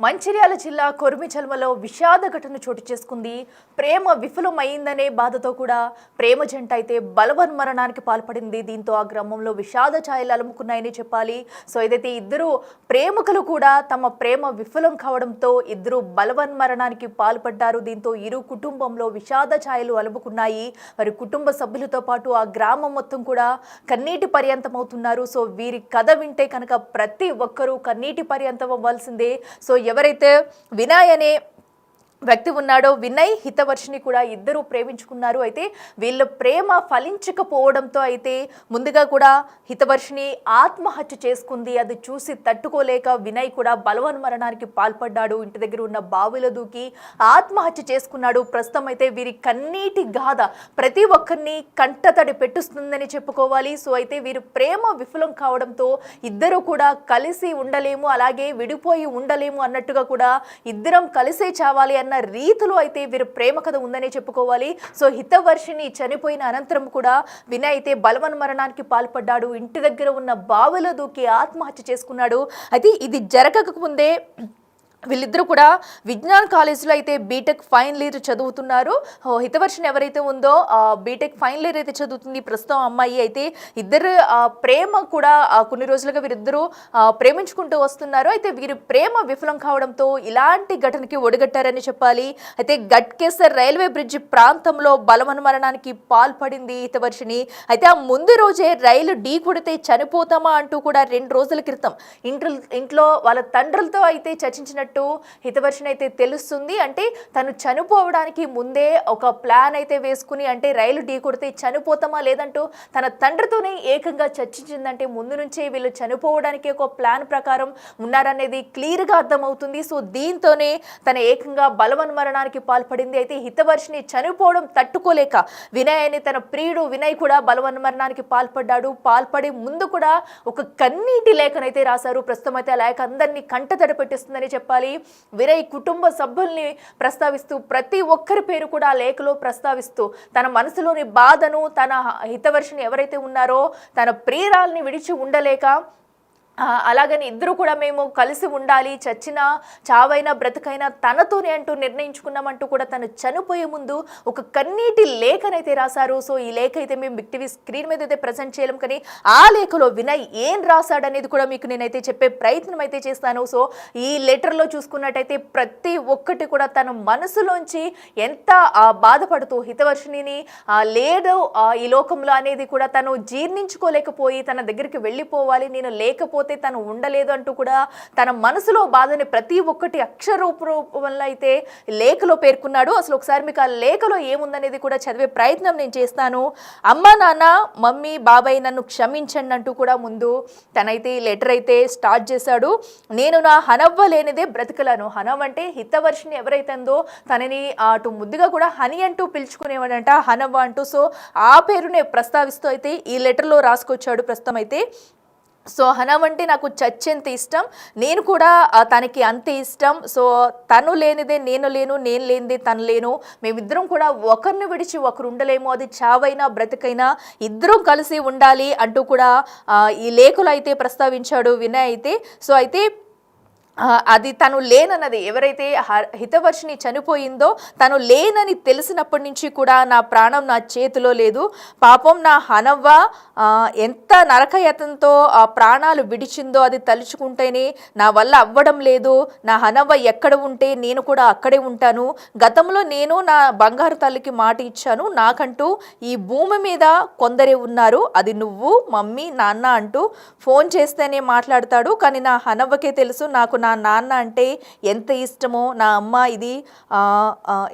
మంచిర్యాల జిల్లా కొర్మిచల్మలో విషాద ఘటన చోటు చేసుకుంది. ప్రేమ విఫలమైందనే బాధతో కూడా ప్రేమ జంట అయితే బలవన్మరణానికి పాల్పడింది. దీంతో ఆ గ్రామంలో విషాద ఛాయలు అలుముకున్నాయని చెప్పాలి. సో ఏదైతే ఇద్దరు ప్రేమికులు కూడా తమ ప్రేమ విఫలం కావడంతో ఇద్దరు బలవన్మరణానికి పాల్పడ్డారు. దీంతో ఇరు కుటుంబంలో విషాద ఛాయలు అలుముకున్నాయి. వారి కుటుంబ సభ్యులతో పాటు ఆ గ్రామం మొత్తం కూడా కన్నీటి పర్యంతం అవుతున్నారు. సో వీరి కథ వింటే కనుక ప్రతి ఒక్కరూ కన్నీటి పర్యంతం అవ్వాల్సిందే. సో ఎవరైతే వినయ్ అనే వ్యక్తి ఉన్నాడో, వినయ్ హితవర్షిని కూడా ఇద్దరు ప్రేమించుకున్నారు. అయితే వీళ్ళ ప్రేమ ఫలించకపోవడంతో అయితే ముందుగా కూడా హితవర్షిని ఆత్మహత్య చేసుకుంది. అది చూసి తట్టుకోలేక వినయ్ కూడా బలవన్మరణానికి పాల్పడ్డాడు. ఇంటి దగ్గర ఉన్న బావిలో దూకి ఆత్మహత్య చేసుకున్నాడు. ప్రస్తుతం అయితే వీరి కన్నీటి గాథ ప్రతి ఒక్కరిని కంటతడి పెట్టుస్తుందని చెప్పుకోవాలి. సో అయితే వీరి ప్రేమ విఫలం కావడంతో ఇద్దరు కూడా కలిసి ఉండలేము, అలాగే విడిపోయి ఉండలేము అన్నట్టుగా కూడా ఇద్దరం కలిసే చావాలి అన్న రీతిలో అయితే వీరి ప్రేమ కథ ఉందనే చెప్పుకోవాలి. సో హితవర్షిని చనిపోయిన అనంతరం కూడా వినయ్ అయితే బలవన్మరణానికి పాల్పడ్డాడు. ఇంటి దగ్గర ఉన్న బావిలో దూకి ఆత్మహత్య చేసుకున్నాడు. అయితే ఇది జరగక ముందే వీళ్ళిద్దరూ కూడా విజ్ఞాన్ కాలేజీలో అయితే బీటెక్ ఫైనల్ ఇయర్ చదువుతున్నారు. హితవర్షిని ఎవరైతే ఉందో బీటెక్ ఫైనల్ ఇయర్ అయితే చదువుతుంది. ప్రస్తుతం అమ్మాయి అయితే ఇద్దరు ప్రేమ కూడా కొన్ని రోజులుగా వీరిద్దరూ ప్రేమించుకుంటూ వస్తున్నారు. అయితే వీరి ప్రేమ విఫలం కావడంతో ఇలాంటి ఘటనకి ఒడిగట్టారని చెప్పాలి. అయితే గట్కేసర్ రైల్వే బ్రిడ్జి ప్రాంతంలో బలవన్మరణానికి పాల్పడింది హితవర్షిని. అయితే ఆ ముందు రోజే రైలు ఢీ కొడితే చనిపోతామా అంటూ కూడా 2 రోజుల క్రితం ఇంట్లో వాళ్ళ తండ్రులతో అయితే చర్చించినట్టు హితవర్షిని అయితే తెలుస్తుంది. అంటే తను చనిపోవడానికి ముందే ఒక ప్లాన్ అయితే వేసుకుని, అంటే రైలు ఢీ కొడితే చనిపోతామా లేదంటూ తన తండ్రితోనే ఏకంగా చర్చించిందంటే ముందు నుంచే వీళ్ళు చనిపోవడానికి ఒక ప్లాన్ ప్రకారం ఉన్నారనేది క్లియర్గా అర్థమవుతుంది. సో దీంతోనే తన ఏకంగా బలవన్మరణానికి పాల్పడింది. అయితే హితవర్షిని చనిపోవడం తట్టుకోలేక వినయ్ అని తన ప్రియుడు వినయ్ కూడా బలవన్మరణానికి పాల్పడ్డాడు. పాల్పడి ముందు కూడా ఒక కన్నీటి లేఖనైతే రాశారు. ప్రస్తుతం అయితే ఆ లేఖ అందరినీ కంటతడి పెట్టిస్తుందని చెప్పాలి. వినయ్ కుటుంబ సభ్యుల్ని ప్రస్తావిస్తూ ప్రతి ఒక్కరి పేరు కూడా ఆ లేఖలో ప్రస్తావిస్తూ తన మనసులోని బాధను, తన హితవర్షిని ఎవరైతే ఉన్నారో తన ప్రియురాల్ని విడిచి ఉండలేక అలాగని ఇద్దరు కూడా మేము కలిసి ఉండాలి, చచ్చినా చావైనా బ్రతుకైనా తనతోనే అంటూ నిర్ణయించుకున్నామంటూ కూడా తను చనిపోయే ముందు ఒక కన్నీటి లేఖనైతే రాశారు. సో ఈ లేఖ అయితే మేము బిగ్ టీవీ స్క్రీన్ మీద అయితే ప్రజెంట్ చేయలేం, కానీ ఆ లేఖలో వినయ్ ఏం రాశాడనేది కూడా మీకు నేనైతే చెప్పే ప్రయత్నం అయితే చేస్తాను. సో ఈ లెటర్లో చూసుకున్నట్టయితే ప్రతి ఒక్కటి కూడా తన మనసులోంచి ఎంత బాధపడుతూ హితవర్షిని లేడు ఈ లోకంలో అనేది కూడా తను జీర్ణించుకోలేకపోయి తన దగ్గరికి వెళ్ళిపోవాలి, నేను లేకపోతే తను ఉండలేదు అంటూ కూడా తన మనసులో బాధని ప్రతి ఒక్కటి అక్షరూపంలో అయితే లేఖలో పేర్కొన్నాడు. అసలు ఒకసారి మీకు ఆ లేఖలో ఏముందనేది కూడా చదివే ప్రయత్నం నేను చేస్తాను. అమ్మ నాన్న మమ్మీ బాబాయ్ నన్ను క్షమించండి అంటూ కూడా ముందు తనైతే ఈ లెటర్ అయితే స్టార్ట్ చేశాడు. నేను నా హనవ్వ లేనిదే బ్రతకలను. హనవ్ అంటే హితవర్షిని ఎవరైతే ఉందో తనని అటు ముద్దుగా కూడా హని అంటూ పిలుచుకునేవాడంట, హనవ్వ అంటూ. సో ఆ పేరునే ప్రస్తావిస్తూ అయితే ఈ లెటర్లో రాసుకొచ్చాడు ప్రస్తుతం అయితే. సో హనవ్ అంటే నాకు చచ్చేంత ఇష్టం, నేను కూడా తనకి అంతే ఇష్టం. సో తను లేనిదే నేను లేను, నేను లేనిదే తను లేను, మేమిద్దరం కూడా ఒకరిని విడిచి ఒకరు ఉండలేము, అది చావైనా బ్రతికైనా ఇద్దరం కలిసి ఉండాలి అంటూ కూడా ఈ లేఖలో అయితే ప్రస్తావించాడు వినయ్ అయితే. సో అయితే అది తను లేనన్నది ఎవరైతే హితవర్షిని చనిపోయిందో తను లేనని తెలిసినప్పటి నుంచి కూడా నా ప్రాణం నా చేతిలో లేదు. పాపం నా హనవ్వ ఎంత నరకయతంతో ఆ ప్రాణాలు విడిచిందో అది తలుచుకుంటేనే నా వల్ల అవ్వడం లేదు. నా హనవ్వ ఎక్కడ ఉంటే నేను కూడా అక్కడే ఉంటాను. గతంలో నేను నా బంగారు తల్లికి మాట ఇచ్చాను, నాకంటూ ఈ భూమి మీద కొందరే ఉన్నారు, అది నువ్వు మమ్మీ నాన్న అంటూ ఫోన్ చేస్తేనే మాట్లాడతాడు. కానీ నా హనవ్వకే తెలుసు నాకు నా నాన్న అంటే ఎంత ఇష్టమో, నా అమ్మ ఇది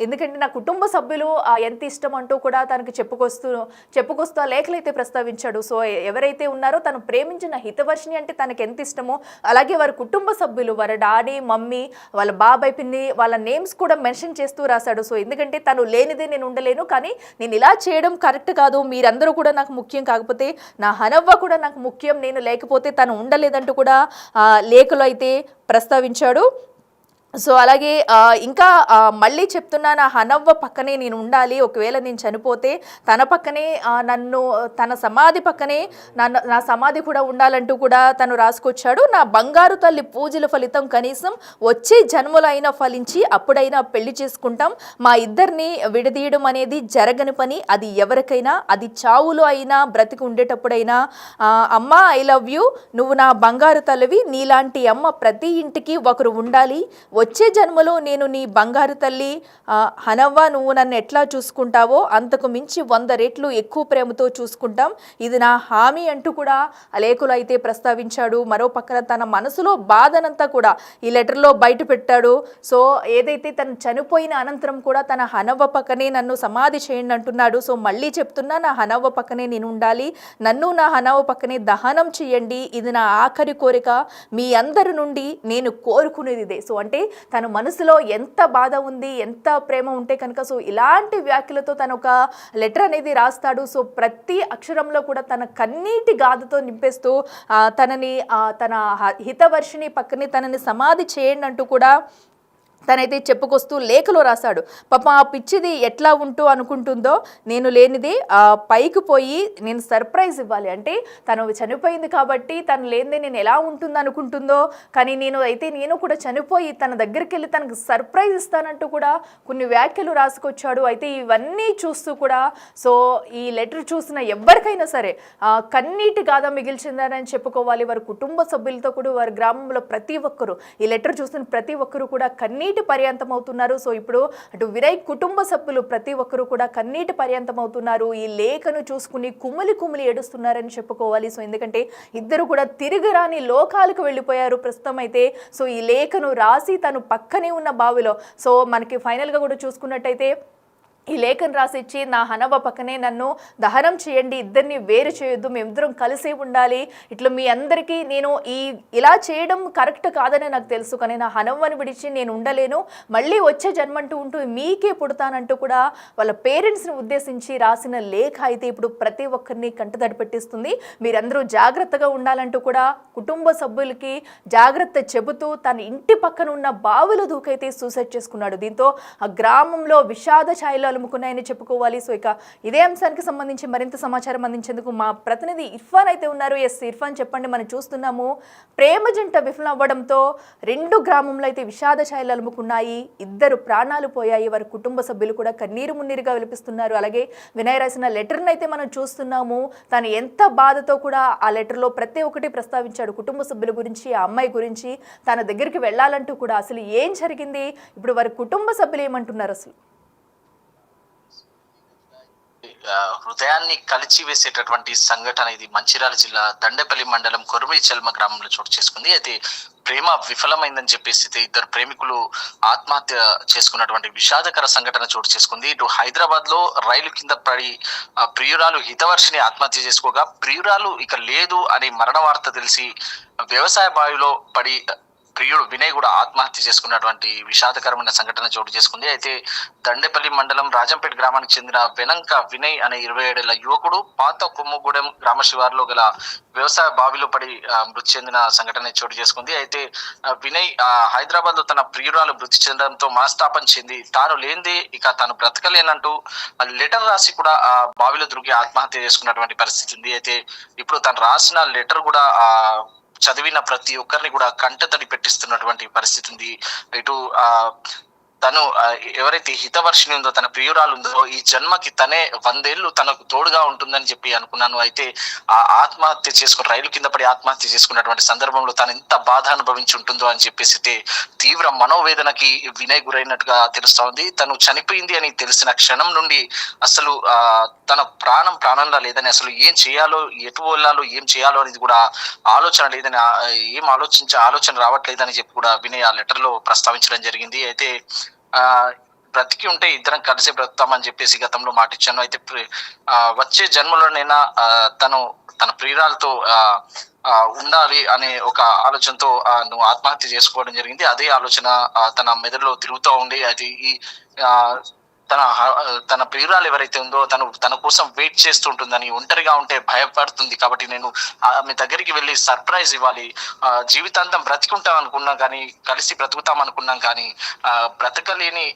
ఎందుకంటే నా కుటుంబ సభ్యులు ఎంత ఇష్టం అంటూ కూడా తనకు చెప్పుకొస్తూ ఆ లేఖలు అయితే ప్రస్తావించాడు. సో ఎవరైతే ఉన్నారో తను ప్రేమించిన హితవర్షిని అంటే తనకు ఎంత ఇష్టమో అలాగే వారి కుటుంబ సభ్యులు, వారి డాడీ మమ్మీ వాళ్ళ బాబాయ్ పిన్ని వాళ్ళ నేమ్స్ కూడా మెన్షన్ చేస్తూ రాశాడు. సో ఎందుకంటే తను లేనిదే నేను ఉండలేను, కానీ నేను ఇలా చేయడం కరెక్ట్ కాదు, మీరందరూ కూడా నాకు ముఖ్యం, కాకపోతే నా హనవ్వ కూడా నాకు ముఖ్యం, నేను లేకపోతే తను ఉండలేదంటూ కూడా లేఖలో అయితే ప్రస్తావించాడు. సో అలాగే ఇంకా మళ్ళీ చెప్తున్నా, నా హనవ్వ పక్కనే నేను ఉండాలి. ఒకవేళ నేను చనిపోతే తన పక్కనే నన్ను తన సమాధి పక్కనే నా సమాధి కూడా ఉండాలంటూ కూడా తను రాసుకొచ్చాడు. నా బంగారు తల్లి పూజల ఫలితం కనీసం వచ్చే జన్మలైనా ఫలించి అప్పుడైనా పెళ్లి చేసుకుంటాం. మా ఇద్దరిని విడదీయడం అనేది జరగని పని. అది ఎవరికైనా, అది చావులో అయినా బ్రతికి ఉండేటప్పుడైనా. అమ్మ ఐ లవ్ యూ, నువ్వు నా బంగారు తల్లివి. నీలాంటి అమ్మ ప్రతి ఇంటికి ఒకరు ఉండాలి. వచ్చే జన్మలో నేను నీ బంగారు తల్లి హనవ్వ, నువ్వు నన్ను ఎట్లా చూసుకుంటావో అంతకు మించి 100 రెట్లు ఎక్కువ ప్రేమతో చూసుకుంటాం. ఇది నా హామీ అంటూ కూడా లేఖలు అయితే ప్రస్తావించాడు. మరో పక్కన తన మనసులో బాధనంతా కూడా ఈ లెటర్లో బయట పెట్టాడు. సో ఏదైతే తను చనిపోయిన అనంతరం కూడా తన హనవ్వ పక్కనే నన్ను సమాధి చేయండి అంటున్నాడు. సో మళ్ళీ చెప్తున్నా, నా హనవ్వ పక్కనే నేను ఉండాలి. నన్ను నా హనవ్వ పక్కనే దహనం చేయండి. ఇది నా ఆఖరి కోరిక. మీ అందరి నుండి నేను కోరుకునేది ఇదే. సో అంటే తన మనసులో ఎంత బాధ ఉంది, ఎంత ప్రేమ ఉంటే కనుక సో ఇలాంటి వ్యాఖ్యలతో తను ఒక లెటర్ అనేది రాస్తాడు. సో ప్రతి అక్షరంలో కూడా తన కన్నీటి గాథతో నింపేస్తూ తనని తన హితవర్షిని పక్కనే తనని సమాధి చేయండి అంటూ కూడా తనైతే చెప్పుకొస్తూ లేఖలో రాశాడు. పాప ఆ పిచ్చిది ఎట్లా ఉంటూ అనుకుంటుందో, నేను లేనిది పైకి పోయి నేను సర్ప్రైజ్ ఇవ్వాలి. అంటే తను చనిపోయింది కాబట్టి తను లేనిదే నేను ఎలా ఉంటుంది అనుకుంటుందో, కానీ నేను కూడా చనిపోయి తన దగ్గరికి వెళ్ళి తనకు సర్ప్రైజ్ ఇస్తానంటూ కూడా కొన్ని వ్యాఖ్యలు రాసుకొచ్చాడు. అయితే ఇవన్నీ చూస్తూ కూడా సో ఈ లెటర్ చూసిన ఎవరికైనా సరే కన్నీటి గాథ మిగిల్చిందని చెప్పుకోవాలి. వారి కుటుంబ సభ్యులతో కూడా, వారి గ్రామంలో ప్రతి ఒక్కరూ ఈ లెటర్ చూసిన ప్రతి ఒక్కరూ కూడా కన్నీటి పర్యంతం అవుతున్నారు. సో ఇప్పుడు అటు వినయ్ కుటుంబ సభ్యులు ప్రతి ఒక్కరూ కూడా కన్నీటి పర్యంతం అవుతున్నారు. ఈ లేఖను చూసుకుని కుమిలి ఏడుస్తున్నారని చెప్పుకోవాలి. సో ఎందుకంటే ఇద్దరు కూడా తిరిగిరాని లోకాలకు వెళ్ళిపోయారు ప్రస్తుతం అయితే. సో ఈ లేఖను రాసి తను పక్కనే ఉన్న బావిలో, సో మనకి ఫైనల్గా కూడా చూసుకున్నట్టయితే ఈ లేఖను రాసిచ్చి, నా హనవ్వ పక్కనే నన్ను దహనం చేయండి, ఇద్దరిని వేరు చేయొద్దు, మేమిద్దరం కలిసే ఉండాలి. ఇట్లా మీ అందరికీ నేను ఇలా చేయడం కరెక్ట్ కాదని నాకు తెలుసు, కానీ నా హనవ్వని విడిచి నేను ఉండలేను, మళ్ళీ వచ్చే జన్మంటూ ఉంటూ మీకే పుడతానంటూ కూడా వాళ్ళ పేరెంట్స్ని ఉద్దేశించి రాసిన లేఖ అయితే ఇప్పుడు ప్రతి ఒక్కరిని కంటతడి పెట్టిస్తుంది. మీరందరూ జాగ్రత్తగా ఉండాలంటూ కూడా కుటుంబ సభ్యులకి జాగ్రత్త చెబుతూ తన ఇంటి పక్కన ఉన్న బావిలో దూకైతే సూసైడ్ చేసుకున్నాడు. దీంతో ఆ గ్రామంలో విషాద ఛాయలు అలుముకున్నాయని చెప్పుకోవాలి. సో ఇక ఇదే అంశానికి సంబంధించి మరింత సమాచారం అందించేందుకు మా ప్రతినిధి ఇర్ఫాన్ అయితే ఉన్నారు. ఎస్ ఇర్ఫాన్, చెప్పండి. మనం చూస్తున్నాము ప్రేమ జంట విఫలం అవ్వడంతో 2 గ్రామంలో అయితే విషాద ఛాయలు అలుముకున్నాయి. 2 ప్రాణాలు పోయాయి. వారి కుటుంబ సభ్యులు కూడా కన్నీరు మున్నీరుగా విలిపిస్తున్నారు. అలాగే వినయ్ రాసిన లెటర్ని అయితే మనం చూస్తున్నాము. తను ఎంత బాధతో కూడా ఆ లెటర్లో ప్రతి ఒక్కటి ప్రస్తావించాడు. కుటుంబ సభ్యుల గురించి, ఆ అమ్మాయి గురించి, తన దగ్గరికి వెళ్ళాలంటూ కూడా. అసలు ఏం జరిగింది, ఇప్పుడు వారి కుటుంబ సభ్యులు ఏమంటున్నారు అసలు? హృదయాన్ని కలిచి వేసేటటువంటి సంఘటన ఇది మంచిర్యాల జిల్లా దండేపల్లి మండలం కొరుమిచెల్మ గ్రామంలో చోటు చేసుకుంది. అయితే ప్రేమ విఫలమైందని చెప్పేసి ఇద్దరు ప్రేమికులు ఆత్మహత్య చేసుకున్నటువంటి విషాదకర సంఘటన చోటు చేసుకుంది. ఇటు హైదరాబాద్ లో రైలు కింద పడి ప్రియురాలు హితవర్షిని ఆత్మహత్య చేసుకోగా, ప్రియురాలు ఇక లేదు అని మరణ వార్త తెలిసి వ్యవసాయ బావిలో పడి ప్రియుడు వినయ్ కూడా ఆత్మహత్య చేసుకున్నటువంటి విషాదకరమైన సంఘటన చోటు చేసుకుంది. అయితే దండేపల్లి మండలం రాజంపేట గ్రామానికి చెందిన వెనంక వినయ్ అనే 27 ఏళ్ల యువకుడు పాత కొమ్ముగూడెం గ్రామ శివారులో గల వ్యవసాయ బావిలో పడి మృతి చెందిన సంఘటన చోటు చేసుకుంది. అయితే వినయ్ హైదరాబాద్ లో తన ప్రియురాలు మృతి చెందడంతో మనస్తాపం చెంది తాను లేనిదే ఇక తాను బ్రతకలేనంటూ లెటర్ రాసి కూడా ఆ బావిలో దొరికి ఆత్మహత్య చేసుకున్నటువంటి పరిస్థితి ఉంది. అయితే ఇప్పుడు తను రాసిన లెటర్ కూడా చదివిన ప్రతి ఒక్కరిని కూడా కంటతడి పెట్టిస్తున్నటువంటి పరిస్థితి ఉంది. ఇటు తను ఎవరైతే హితవర్షిని ఉందో, తన ప్రియురాలు ఉందో, ఈ జన్మకి తనే 100 ఏళ్ళు తనకు తోడుగా ఉంటుందని చెప్పి అనుకున్నాను. అయితే ఆ ఆత్మహత్య చేసుకుని రైలు కింద పడి ఆత్మహత్య చేసుకున్నటువంటి సందర్భంలో తను ఎంత బాధ అనుభవించి ఉంటుందో అని చెప్పేసి తీవ్ర మనోవేదనకి వినయ్ గురైనట్టుగా తెలుస్తా ఉంది. తను చనిపోయింది అని తెలిసిన క్షణం నుండి అసలు తన ప్రాణంలా లేదని, అసలు ఏం చేయాలో, ఎటు వెళ్ళాలో, ఏం చేయాలో అనేది కూడా ఆలోచన లేదని, ఆలోచన రావట్లేదని చెప్పి కూడా వినయ్ ఆ లెటర్ లో ప్రస్తావించడం జరిగింది. అయితే బ్రతికి ఉంటే ఇద్దరం కలిసి బ్రతుకుతామని చెప్పేసి గతంలో మాటిచ్చాను. అయితే వచ్చే జన్మలోనైనా తన ప్రియురాలతో ఉండాలి అనే ఒక ఆలోచనతో నువ్వు ఆత్మహత్య చేసుకోవడం జరిగింది. అదే ఆలోచన తన మెదడులో తిరుగుతూ ఉండి అది తన ప్రియురాలు ఎవరైతే ఉందో తన కోసం వెయిట్ చేస్తుంటుందని, ఒంటరిగా ఉంటే భయపడుతుంది కాబట్టి నేను ఆమె దగ్గరికి వెళ్ళి సర్ప్రైజ్ ఇవ్వాలి, జీవితాంతం బ్రతికుంటాం అనుకున్నాం కానీ, కలిసి బ్రతుకుతాం అనుకున్నాం కానీ బ్రతకలేని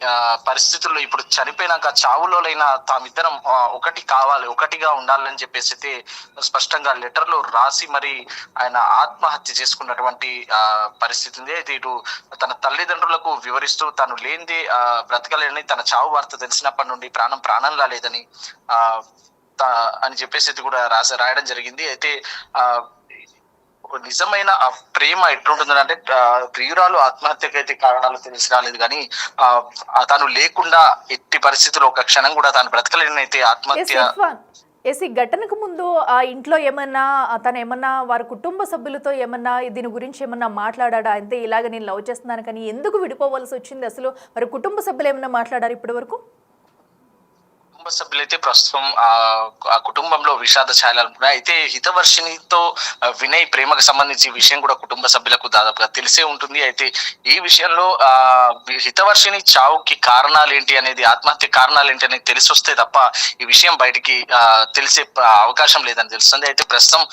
పరిస్థితుల్లో ఇప్పుడు చనిపోయినాక చావులోనైనా తామిద్దరం ఒకటిగా ఉండాలని చెప్పేసి అయితే స్పష్టంగా లెటర్ లో రాసి మరి ఆయన ఆత్మహత్య చేసుకున్నటువంటి పరిస్థితి ఉంది. అయితే ఇటు తన తల్లిదండ్రులకు వివరిస్తూ తను లేనిదే బ్రతకలేని, తన చావు వార్త తెలిసినప్పటి నుండి ప్రాణంలా లేదని అని చెప్పేసి కూడా రాయడం జరిగింది. అయితే నిజమైన ఆ ప్రేమ ఎట్లుంటుందని అంటే ప్రియురాలు ఆత్మహత్యకు అయితే కారణాలు తెలిసి రాలేదు కానీ తను లేకుండా ఎట్టి పరిస్థితుల్లో ఒక క్షణం కూడా తాను బ్రతకలేని అయితే ఆత్మహత్య. ఈ ఘటనకు ముందు ఆ ఇంట్లో ఏమన్నా తను ఏమన్నా వారి కుటుంబ సభ్యులతో ఏమన్నా దీని గురించి ఏమన్నా మాట్లాడా? అంతే ఇలాగ నేను లవ్ చేస్తున్నాను కానీ ఎందుకు విడిపోవాల్సి వచ్చింది, అసలు వారి కుటుంబ సభ్యులు ఏమన్నా మాట్లాడారు ఇప్పటి వరకు? కుటుంబ సభ్యులైతే ప్రస్తుతం ఆ కుటుంబంలో విషాద ఛాయలు ఉన్నాయి. అయితే హితవర్షినితో వినయ్ ప్రేమకు సంబంధించి విషయం కూడా కుటుంబ సభ్యులకు దాదాపుగా తెలిసే ఉంటుంది. అయితే ఈ విషయంలో హితవర్షిని చావుకి కారణాలు ఏంటి అనేది, ఆత్మహత్య కారణాలు ఏంటి అనేది తెలిసి వస్తే తప్ప ఈ విషయం బయటికి తెలిసే అవకాశం లేదని తెలుస్తుంది. అయితే ప్రస్తుతం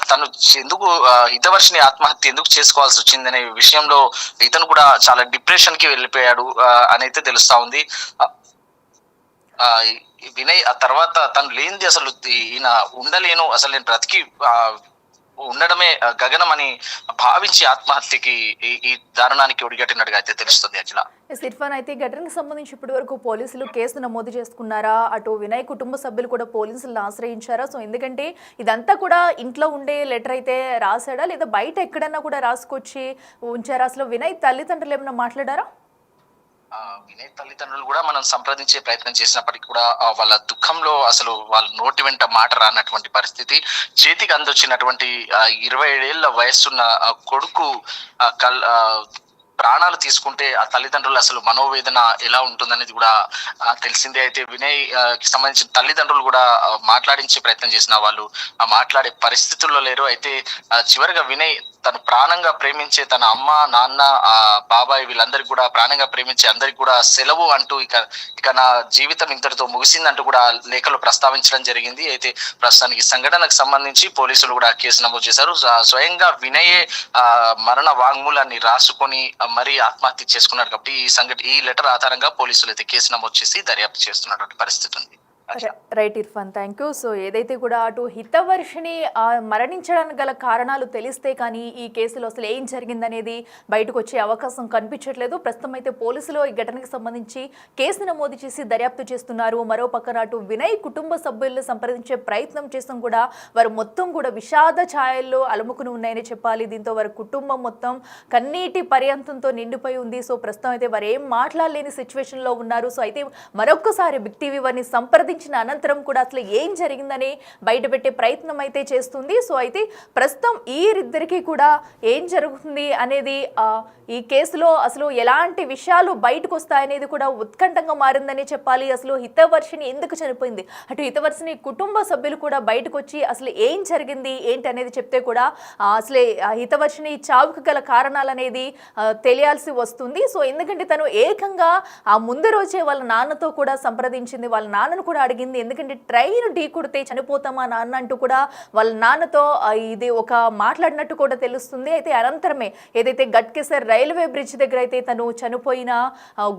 తను ఎందుకు హితవర్షిని ఆత్మహత్య ఎందుకు చేసుకోవాల్సి వచ్చింది అనే విషయంలో ఇతను కూడా చాలా డిప్రెషన్ కి వెళ్ళిపోయాడు అని అయితే తెలుస్తా ఉంది. వినయ్ ఆ తర్వాత తను లేనిది అసలు ఈయన ఉండలేను, అసలు నేను బ్రతికి ఉండడమే గగనం అని భావించి ఆత్మహత్యకి ఈ దారుణానికి ఒడిగట్టినట్టుగా అయితే తెలుస్తుంది. అఖిల, ఇర్ఫాన్, అయితే ఈ ఘటనకు సంబంధించి ఇప్పటి వరకు పోలీసులు కేసు నమోదు చేసుకున్నారా? అటు వినయ్ కుటుంబ సభ్యులు కూడా పోలీసులను ఆశ్రయించారా? సో ఎందుకంటే ఇదంతా కూడా ఇంట్లో ఉండే లెటర్ అయితే రాశాడా లేదా బయట ఎక్కడన్నా కూడా రాసుకొచ్చి ఉంచారా? అసలు వినయ్ తల్లిదండ్రులు ఏమైనా మాట్లాడారా? వినయ్ తల్లిదండ్రులు కూడా మనం సంప్రదించే ప్రయత్నం చేసినప్పటికీ కూడా వాళ్ళ దుఃఖంలో అసలు వాళ్ళ నోటి వెంట మాట రానటువంటి పరిస్థితి. చేతికి అందొచ్చినటువంటి 27 ఏళ్ల వయస్సున్న కొడుకు ప్రాణాలు తీసుకుంటే ఆ తల్లిదండ్రులు అసలు మనోవేదన ఎలా ఉంటుందనేది కూడా తెలిసిందే. అయితే వినయ్ కి సంబంధించిన తల్లిదండ్రులు కూడా మాట్లాడించే ప్రయత్నం చేసిన వాళ్ళు మాట్లాడే పరిస్థితుల్లో లేరు. అయితే చివరిగా వినయ్ తను ప్రాణంగా ప్రేమించే తన అమ్మ, నాన్న, బాబాయ్ వీళ్ళందరికీ కూడా ప్రాణంగా ప్రేమించే అందరికి కూడా సెలవు అంటూ ఇక నా జీవితం ఇంతటితో ముగిసిందంటూ కూడా లేఖలు ప్రస్తావించడం జరిగింది. అయితే ప్రస్తుతానికి సంఘటనకు సంబంధించి పోలీసులు కూడా కేసు నమోదు చేశారు. స్వయంగా వినయే మరణ వాంగ్మూలాన్ని రాసుకొని మరీ ఆత్మహత్య చేసుకున్నారు కాబట్టి ఈ లెటర్ ఆధారంగా పోలీసులు అయితే కేసు నమోదు చేసి దర్యాప్తు చేస్తున్నటువంటి పరిస్థితి ఉంది. Right Irfan, thank you. So ఏదైతే కూడా అటు హితవర్షిని మరణించడానికి గల కారణాలు తెలిస్తే కానీ ఈ కేసులో అసలు ఏం జరిగిందనేది బయటకు వచ్చే అవకాశం కనిపించట్లేదు. ప్రస్తుతం అయితే పోలీసులు ఈ ఘటనకు సంబంధించి కేసు నమోదు చేసి దర్యాప్తు చేస్తున్నారు. మరో పక్కన అటు వినయ్ కుటుంబ సభ్యులను సంప్రదించే ప్రయత్నం చేస్తాం కూడా వారు మొత్తం కూడా విషాద ఛాయల్లో అలుముకుని ఉన్నాయని చెప్పాలి. దీంతో వారి కుటుంబం మొత్తం కన్నీటి పర్యంతంతో నిండిపోయి ఉంది. సో ప్రస్తుతం అయితే వారు ఏం మాట్లాడలేని సిచ్యువేషన్లో ఉన్నారు. సో అయితే మరొక్కసారి బిగ్ టీవీ వారిని సంప్రదించిన అనంతరం కూడా అసలు ఏం జరిగిందని బయటపెట్టే ప్రయత్నం అయితే చేస్తుంది. సో అయితే ప్రస్తుతం వీరిద్దరికీ కూడా ఏం జరుగుతుంది అనేది ఈ కేసులో అసలు ఎలాంటి విషయాలు బయటకు వస్తాయనేది కూడా ఉత్కంఠంగా మారిందని చెప్పాలి. అసలు హితవర్షిని ఎందుకు చనిపోయింది, అటు హితవర్షిని కుటుంబ సభ్యులు కూడా బయటకు వచ్చి అసలు ఏం జరిగింది ఏంటి అనేది చెప్తే కూడా అసలే హితవర్షిని చావుకు గల కారణాలు అనేది తెలియాల్సి వస్తుంది. సో ఎందుకంటే తను ఏకంగా ఆ ముందు రోజే వాళ్ళ నాన్నతో కూడా సంప్రదించింది, వాళ్ళ నాన్నను కూడా అడిగింది. ఎందుకంటే ట్రైన్ ఢీ కొడితే చనిపోతామా నాన్న అంటూ కూడా వాళ్ళ నాన్నతో ఇది ఒక మాట్లాడినట్టు కూడా తెలుస్తుంది. అయితే అనంతరమే ఏదైతే గట్కేసర్ రైల్వే బ్రిడ్జ్ దగ్గర అయితే తను చనిపోయిన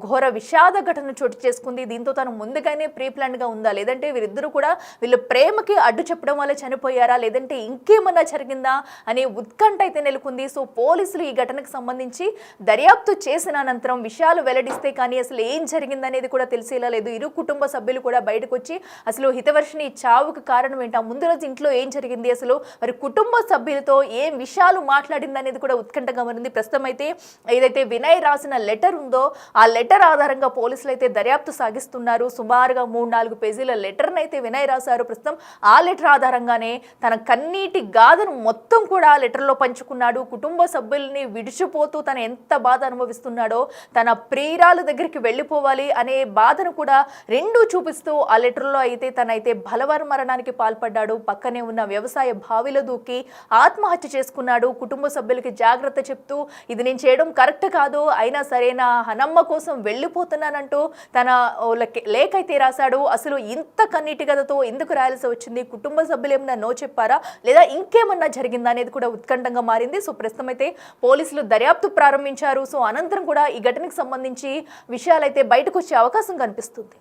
ఘోర విషాద ఘటన చోటు చేసుకుంది. దీంతో తను ముందుగానే ప్రీ ప్లాన్ గా ఉందా, లేదంటే వీరిద్దరూ కూడా వీళ్ళ ప్రేమకి అడ్డు చెప్పడం వల్ల చనిపోయారా, లేదంటే ఇంకేమన్నా జరిగిందా అనే ఉత్కంఠ అయితే నెలకొంది. సో పోలీసులు ఈ ఘటనకు సంబంధించి దర్యాప్తు చేసిన అనంతరం విషయాలు వెల్లడిస్తే కానీ అసలు ఏం జరిగిందనేది కూడా తెలిసేలా లేదు. ఇరు కుటుంబ సభ్యులు కూడా బయటకు వచ్చి అసలు హితవర్షిని చావుకు కారణం ఏంటా, ముందు రోజు ఇంట్లో ఏం జరిగింది, అసలు మరి కుటుంబ సభ్యులతో ఏం విషయాలు మాట్లాడింది అనేది కూడా ఉత్కంఠగా మారింది. ప్రస్తుతం అయితే ఏదైతే వినయ్ రాసిన లెటర్ ఉందో ఆ లెటర్ ఆధారంగా పోలీసులు అయితే దర్యాప్తు సాగిస్తున్నారు. సుమారుగా 3-4 పేజీల లెటర్ని అయితే వినయ్ రాశారు. ప్రస్తుతం ఆ లెటర్ ఆధారంగానే తన కన్నీటి గాథను మొత్తం కూడా ఆ లెటర్లో పంచుకున్నాడు. కుటుంబ సభ్యుల్ని విడిచిపోతూ తను ఎంత బాధ అనుభవిస్తున్నాడో, తన ప్రియురాలు దగ్గరికి వెళ్ళిపోవాలి అనే బాధను కూడా రెండూ చూపిస్తూ ఆ పల్లెటూరులో అయితే తనైతే బలవన్మరణానికి పాల్పడ్డాడు. పక్కనే ఉన్న వ్యవసాయ బావిలో దూకి ఆత్మహత్య చేసుకున్నాడు. కుటుంబ సభ్యులకి జాగ్రత్త చెప్తూ ఇది నేను చేయడం కరెక్ట్ కాదు, అయినా సరే నా హనమ్మ కోసం వెళ్ళిపోతున్నానంటూ తన లేఖ అయితే రాశాడు. అసలు ఇంత కన్నీటి గదతో ఎందుకు రాయాల్సి వచ్చింది? కుటుంబ సభ్యులు ఏమన్నా నో చెప్పారా లేదా ఇంకేమన్నా జరిగిందా అనేది కూడా ఉత్కంఠంగా మారింది. సో ప్రస్తుతం అయితే పోలీసులు దర్యాప్తు ప్రారంభించారు. సో అనంతరం కూడా ఈ ఘటనకు సంబంధించి విషయాలైతే బయటకు వచ్చే అవకాశం కనిపిస్తుంది.